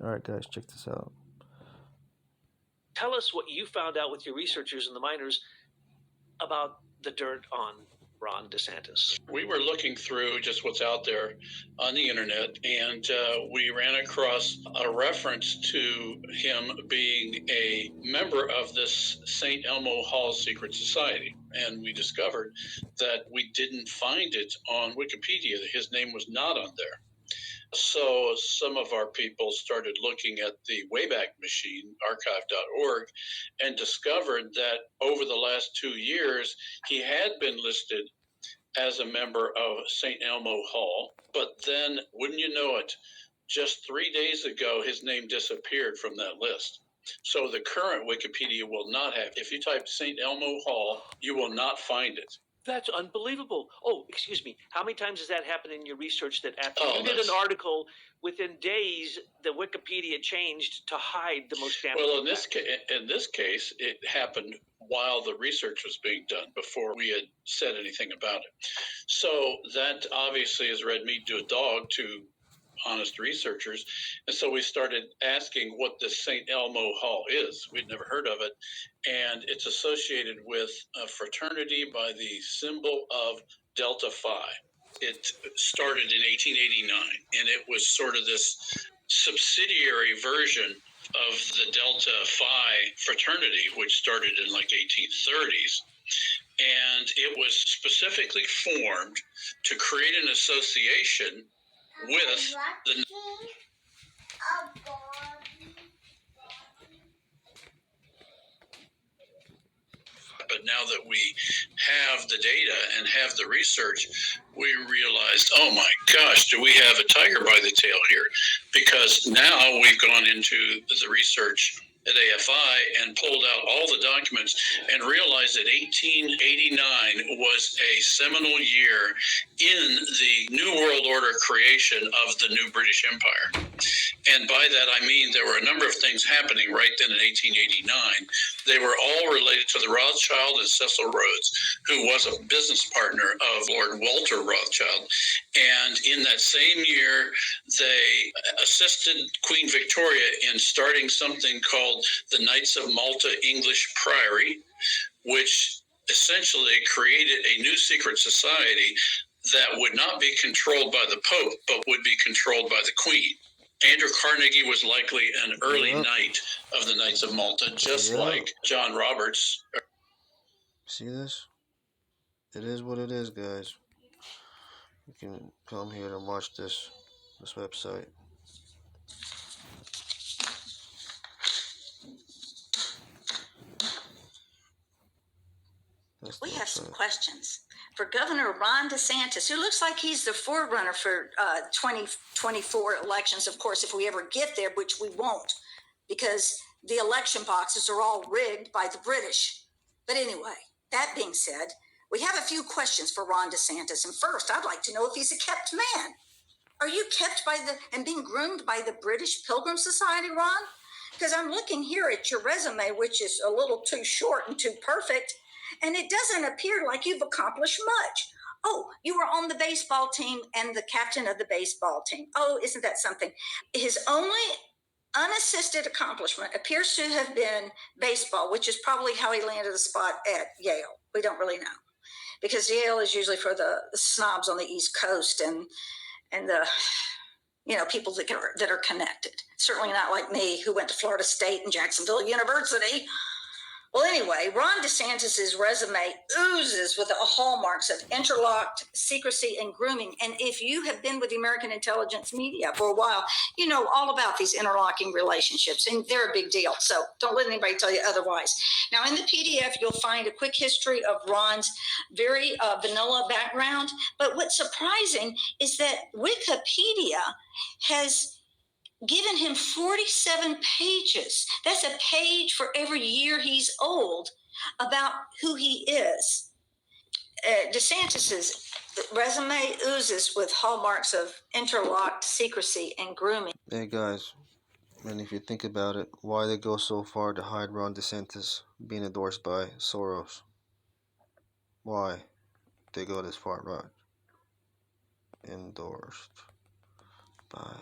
All right, guys, check this out. Tell us what you found out with your researchers and the miners about the dirt on Ron DeSantis. We were looking through just what's out there on the internet, and we ran across a reference to him being a member of this St. Elmo Hall secret society. And we discovered that we didn't find it on Wikipedia. His name was not on there. So some of our people started looking at the Wayback Machine, archive.org, and discovered that over the last 2 years, he had been listed as a member of St. Elmo Hall. But then, wouldn't you know it, just 3 days ago, his name disappeared from that list. So the current Wikipedia will not have. If you type St. Elmo Hall, you will not find it. That's unbelievable. Oh, excuse me. How many times has that happened in your research that after you did an article, within days, the Wikipedia changed to hide the most damaging? Well, in this case, it happened while the research was being done, before we had said anything about it. So that obviously has read me to a dog to honest researchers. And so we started asking what this St. Elmo Hall is. We'd never heard of it. And it's associated with a fraternity by the symbol of Delta Phi. It started in 1889, and it was sort of this subsidiary version of the Delta Phi fraternity, which started in like 1830s. And it was specifically formed to create an association with the... But now that we have the data and have the research, we realized, oh my gosh, do we have a tiger by the tail here? Because now we've gone into the research at AFI and pulled out all the documents and realized that 1889 was a seminal year in the New World Order creation of the new British Empire. And by that, I mean there were a number of things happening right then in 1889. They were all related to the Rothschild and Cecil Rhodes, who was a business partner of Lord Walter Rothschild. And in that same year, they assisted Queen Victoria in starting something called the Knights of Malta English Priory, which essentially created a new secret society that would not be controlled by the Pope, but would be controlled by the Queen. Andrew Carnegie was likely an early knight of the Knights of Malta, just like John Roberts. See this? It is what it is, guys. You can come here and watch this website. We have some questions for Governor Ron DeSantis, who looks like he's the forerunner for 2024 elections. Of course, if we ever get there, which we won't, because the election boxes are all rigged by the British. But anyway, that being said, we have a few questions for Ron DeSantis. And first, I'd like to know if he's a kept man. Are you kept by and being groomed by the British Pilgrim Society, Ron? Because I'm looking here at your resume, which is a little too short and too perfect. And it doesn't appear like you've accomplished much. Oh, you were on the baseball team and the captain of the baseball team. Oh, isn't that something? His only unassisted accomplishment appears to have been baseball, which is probably how he landed a spot at Yale. We don't really know, because Yale is usually for the snobs on the East Coast and the people that are connected. Certainly not like me, who went to Florida State and Jacksonville University. Well, anyway, Ron DeSantis' resume oozes with the hallmarks of interlocked secrecy and grooming. And if you have been with the American intelligence media for a while, you know all about these interlocking relationships, and they're a big deal. So don't let anybody tell you otherwise. Now, in the PDF, you'll find a quick history of Ron's very vanilla background. But what's surprising is that Wikipedia has given him 47 pages. That's a page for every year he's old about who he is. DeSantis's resume oozes with hallmarks of interlocked secrecy and grooming. Hey guys, and if you think about it, why they go so far to hide Ron DeSantis being endorsed by Soros? Why they go this far, right? Endorsed by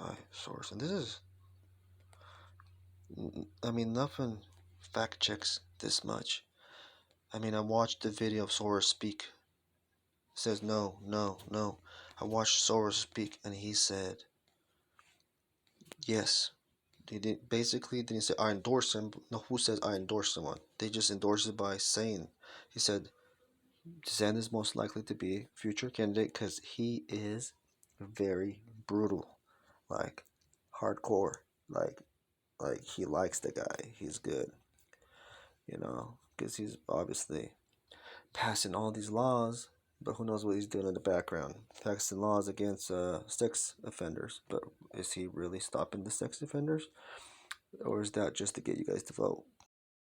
by source. And this is, I mean, nothing fact checks this much. I mean, I watched the video of Soros speak. It says no, no, no. I watched Soros speak, and he said yes. They did basically didn't say I endorse him. No, who says I endorse someone? They just endorse it by saying. He said Zen is most likely to be future candidate because he is very brutal, like hardcore, like he likes the guy. He's good, because he's obviously passing all these laws, but who knows what he's doing in the background? Passing laws against sex offenders, but is he really stopping the sex offenders, or is that just to get you guys to vote?